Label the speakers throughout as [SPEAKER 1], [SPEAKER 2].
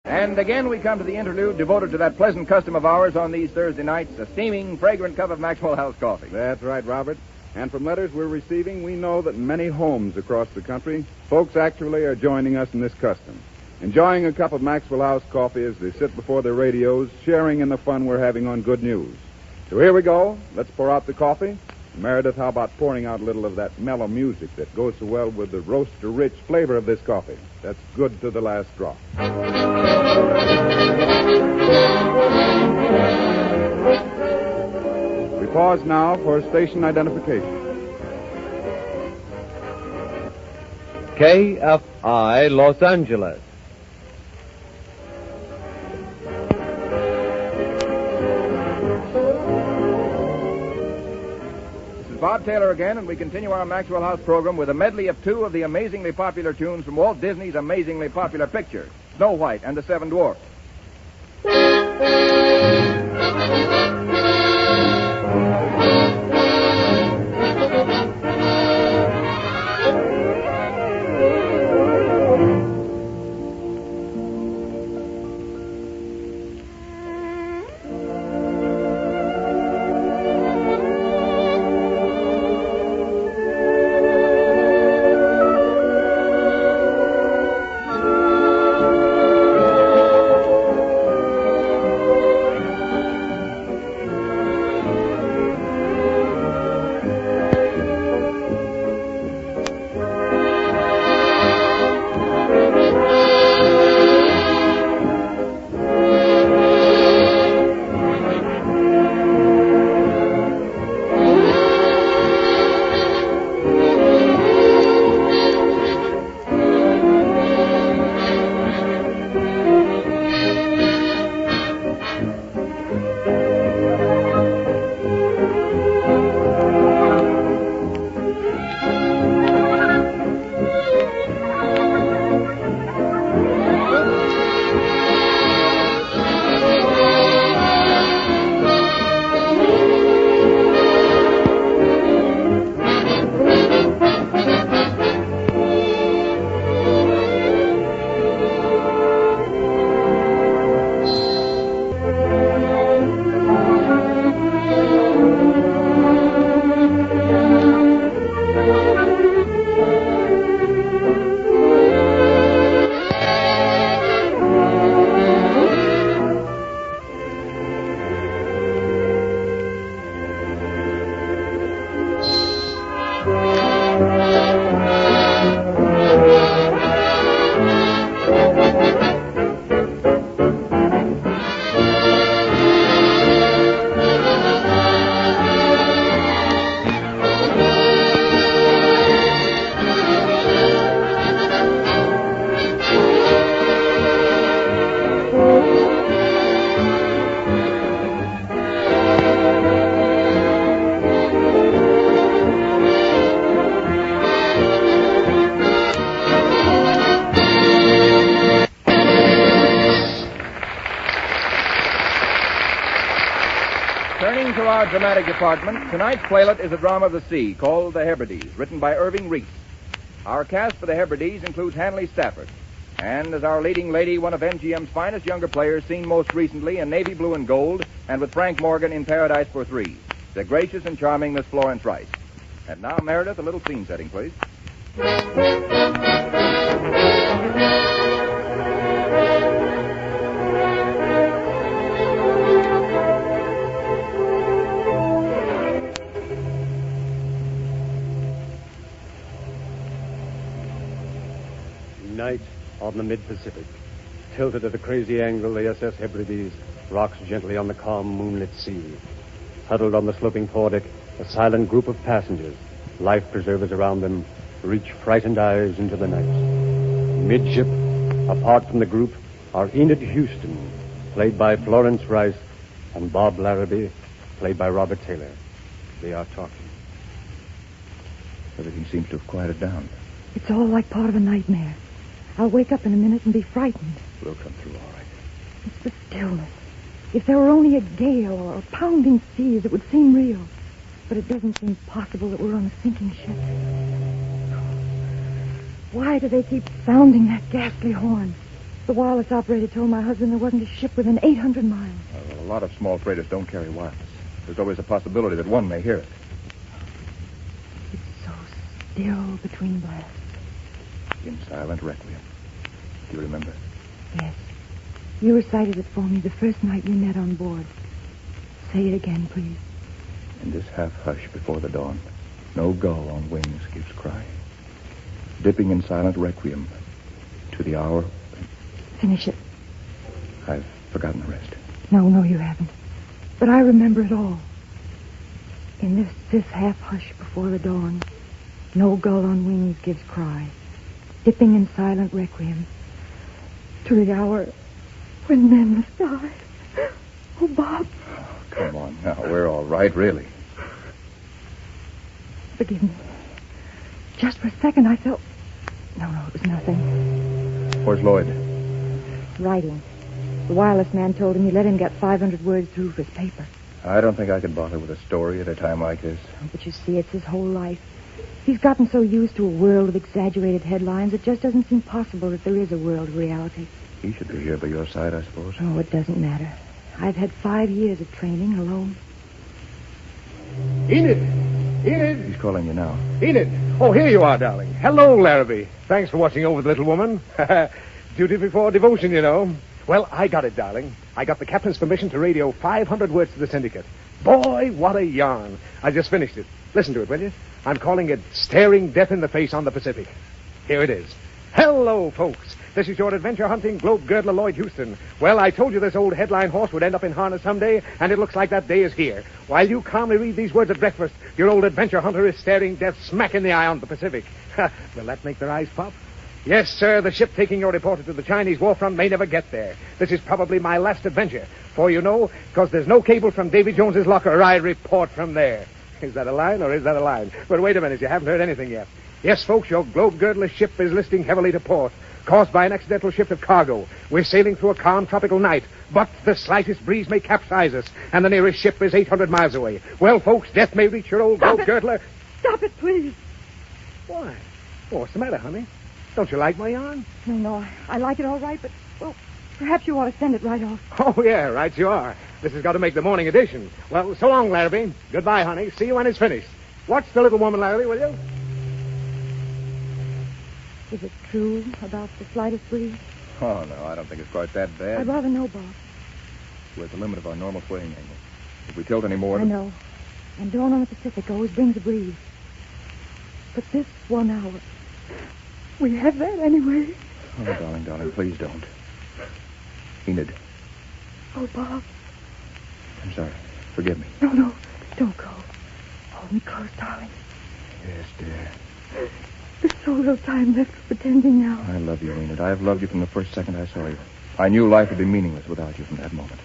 [SPEAKER 1] And again we come to the interlude devoted to that pleasant custom of ours on these Thursday nights, a steaming, fragrant cup of Maxwell House coffee.
[SPEAKER 2] That's right, Robert. And from letters we're receiving, we know that in many homes across the country, folks actually are joining us in this custom, enjoying a cup of Maxwell House coffee as they sit before their radios, sharing in the fun we're having on Good News. So here we go. Let's pour out the coffee. Meredith, how about pouring out a little of that mellow music that goes so well with the roaster-rich flavor of this coffee? That's good to the last drop. We pause now for station identification.
[SPEAKER 3] KFI Los Angeles.
[SPEAKER 1] Bob Taylor again, and we continue our Maxwell House program with a medley of two of the amazingly popular tunes from Walt Disney's amazingly popular picture, Snow White and the Seven Dwarfs. Turning to our dramatic department, tonight's playlet is a drama of the sea called The Hebrides, written by Irving Reese. Our cast for The Hebrides includes Hanley Stafford, and as our leading lady, one of MGM's finest younger players, seen most recently in Navy Blue and Gold and with Frank Morgan in Paradise for Three, the gracious and charming Miss Florence Rice. And now, Meredith, a little scene setting, please.
[SPEAKER 3] Night on the mid-Pacific. Tilted at a crazy angle, the SS Hebrides rocks gently on the calm, moonlit sea. Huddled on the sloping foredeck, a silent group of passengers, life preservers around them, reach frightened eyes into the night. Midship, apart from the group, are Enid Houston, played by Florence Rice, and Bob Larrabee, played by Robert Taylor. They are talking.
[SPEAKER 1] Everything seems to have quieted down.
[SPEAKER 4] It's all like part of a nightmare. I'll wake up in a minute and be frightened.
[SPEAKER 1] We'll come through all right.
[SPEAKER 4] It's the stillness. If there were only a gale or a pounding seas, it would seem real. But it doesn't seem possible that we're on a sinking ship. Why do they keep sounding that ghastly horn? The wireless operator told my husband there wasn't a ship within 800 miles.
[SPEAKER 1] Well, a lot of small freighters don't carry wireless. There's always a possibility that one may hear it.
[SPEAKER 4] It's so still between blasts.
[SPEAKER 1] In silent requiem. Do you remember?
[SPEAKER 4] Yes. You recited it for me the first night we met on board. Say it again, please.
[SPEAKER 1] In this half hush before the dawn, no gull on wings gives cry. Dipping in silent requiem to the hour.
[SPEAKER 4] Finish it.
[SPEAKER 1] I've forgotten the rest.
[SPEAKER 4] No, you haven't. But I remember it all. In this half hush before the dawn, no gull on wings gives cry. Dipping in silent requiem to the hour when men must die. Oh, Bob.
[SPEAKER 1] Oh, come on now. We're all right, really.
[SPEAKER 4] Forgive me. Just for a second I felt... No, it was nothing.
[SPEAKER 1] Where's Lloyd?
[SPEAKER 4] Writing. The wireless man told him he let him get 500 words through for his paper.
[SPEAKER 1] I don't think I can bother with a story at a time like this.
[SPEAKER 4] Oh, but you see, it's his whole life. He's gotten so used to a world of exaggerated headlines, it just doesn't seem possible that there is a world of reality.
[SPEAKER 1] He should be here by your side, I suppose.
[SPEAKER 4] Oh, it doesn't matter. I've had 5 years of training alone.
[SPEAKER 5] Enid! Enid!
[SPEAKER 1] He's calling you now.
[SPEAKER 5] Enid! Oh, here you are, darling. Hello, Larrabee. Thanks for watching over the little woman. Duty before devotion, you know. Well, I got it, darling. I got the captain's permission to radio 500 words to the syndicate. Boy, what a yarn. I just finished it. Listen to it, will you? I'm calling it Staring Death in the Face on the Pacific. Here it is. Hello, folks. This is your adventure-hunting globe-girdler Lloyd Houston. Well, I told you this old headline horse would end up in harness someday, and it looks like that day is here. While you calmly read these words at breakfast, your old adventure hunter is staring death smack in the eye on the Pacific. Will that make their eyes pop? Yes, sir, the ship taking your reporter to the Chinese war front may never get there. This is probably my last adventure. For you know, because there's no cable from Davy Jones's locker, I report from there. Is that a line or is that a line? But wait a minute, you haven't heard anything yet. Yes, folks, your globe-girdler ship is listing heavily to port, caused by an accidental shift of cargo. We're sailing through a calm tropical night, but the slightest breeze may capsize us, and the nearest ship is 800 miles away. Well, folks, death may reach your old globe-girdler.
[SPEAKER 4] Stop it, please.
[SPEAKER 5] Why? Oh, what's the matter, honey? Don't you like my yarn?
[SPEAKER 4] No, I like it all right, but, well, perhaps you ought to send it right off.
[SPEAKER 5] Oh, yeah, right you are. This has got to make the morning edition. Well, so long, Larrabee. Goodbye, honey. See you when it's finished. Watch the little woman, Larrabee, will you?
[SPEAKER 4] Is it true about the slightest breeze?
[SPEAKER 1] Oh, no, I don't think it's quite that bad.
[SPEAKER 4] I'd rather know, Bob.
[SPEAKER 1] We're at the limit of our normal swaying angle. If we tilt any more...
[SPEAKER 4] I know. And dawn on the Pacific always brings a breeze. But this 1 hour... We have that anyway.
[SPEAKER 1] Oh, darling, please don't. Enid.
[SPEAKER 4] Oh, Bob.
[SPEAKER 1] I'm sorry. Forgive me.
[SPEAKER 4] No, don't go. Hold me close, darling.
[SPEAKER 1] Yes, dear.
[SPEAKER 4] There's so little time left for pretending now.
[SPEAKER 1] I love you, Enid. I've loved you from the first second I saw you. I knew life would be meaningless without you from that moment.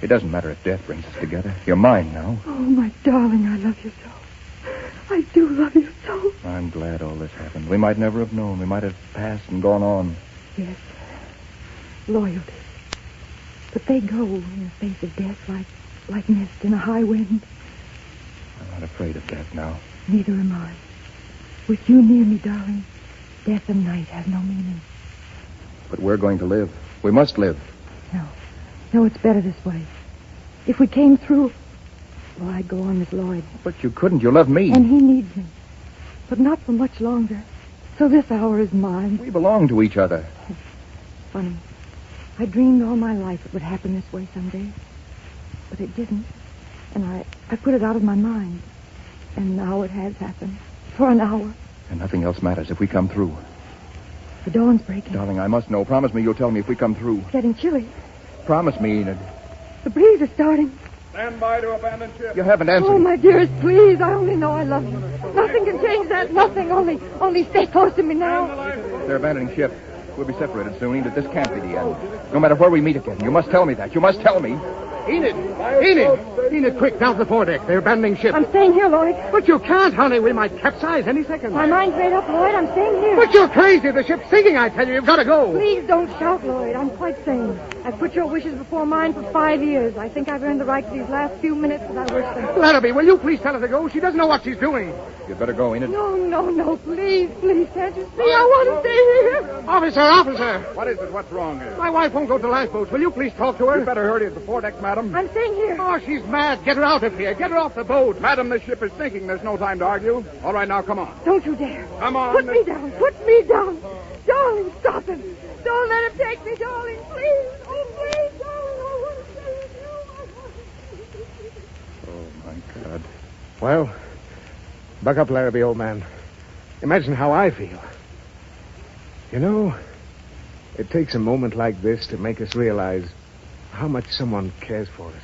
[SPEAKER 1] It doesn't matter if death brings us together. You're mine now.
[SPEAKER 4] Oh, my darling, I love you so. I do love you so.
[SPEAKER 1] I'm glad all this happened. We might never have known. We might have passed and gone on.
[SPEAKER 4] Yes. Loyalty. But they go in the face of death like mist in a high wind.
[SPEAKER 1] I'm not afraid of death now.
[SPEAKER 4] Neither am I. With you near me, darling, death and night have no meaning.
[SPEAKER 1] But we're going to live. We must live.
[SPEAKER 4] No, it's better this way. If we came through... Well, I'd go on with Lloyd.
[SPEAKER 1] But you couldn't. You love me.
[SPEAKER 4] And he needs me. But not for much longer. So this hour is mine.
[SPEAKER 1] We belong to each other.
[SPEAKER 4] Funny. I dreamed all my life it would happen this way someday. But it didn't. And I put it out of my mind. And now it has happened. For an hour.
[SPEAKER 1] And nothing else matters if we come through.
[SPEAKER 4] The dawn's breaking.
[SPEAKER 1] Darling, I must know. Promise me you'll tell me if we come through.
[SPEAKER 4] It's getting chilly.
[SPEAKER 1] Promise me, Enid.
[SPEAKER 4] The breeze is starting.
[SPEAKER 2] Stand by to abandon ship.
[SPEAKER 1] You haven't answered.
[SPEAKER 4] Oh, my dearest, please. I only know I love you. Nothing can change that. Nothing. Only stay close to me now.
[SPEAKER 1] They're abandoning ship. We'll be separated soon, Enid. This can't be the end. No matter where we meet again, you must tell me that. You must tell me.
[SPEAKER 5] Enid, quick, down to the foredeck. They're abandoning ship.
[SPEAKER 4] I'm staying here, Lloyd.
[SPEAKER 5] But you can't, honey. We might capsize any second.
[SPEAKER 4] My mind's made up, Lloyd. I'm staying here.
[SPEAKER 5] But you're crazy. The ship's sinking, I tell you. You've got to go.
[SPEAKER 4] Please don't shout, Lloyd. I'm quite sane. I've put your wishes before mine for 5 years. I think I've earned the right to these last few minutes that I wish them.
[SPEAKER 5] Larrabee, will you please tell her to go? She doesn't know what she's doing.
[SPEAKER 1] You'd better go, Enid.
[SPEAKER 4] No, please, can't you see? I want to stay here.
[SPEAKER 5] Officer.
[SPEAKER 2] What is it? What's wrong here?
[SPEAKER 5] My wife won't go to the lifeboats. Will you please talk to her?
[SPEAKER 2] You better hurry to the foredeck, madam.
[SPEAKER 4] I'm staying here.
[SPEAKER 5] Oh, she's mad. Get her out of here. Get her off the boat.
[SPEAKER 2] Madam, this ship is sinking. There's no time to argue. All right, now, come on.
[SPEAKER 4] Don't you dare.
[SPEAKER 2] Come on.
[SPEAKER 4] Put me down. Darling, stop it. Don't let him take me, darling. Please. Oh, please, darling. I want to stay with you.
[SPEAKER 1] Oh, my God.
[SPEAKER 5] Well, buck up, Larrabee, old man. Imagine how I feel. You know, it takes a moment like this to make us realize how much someone cares for us.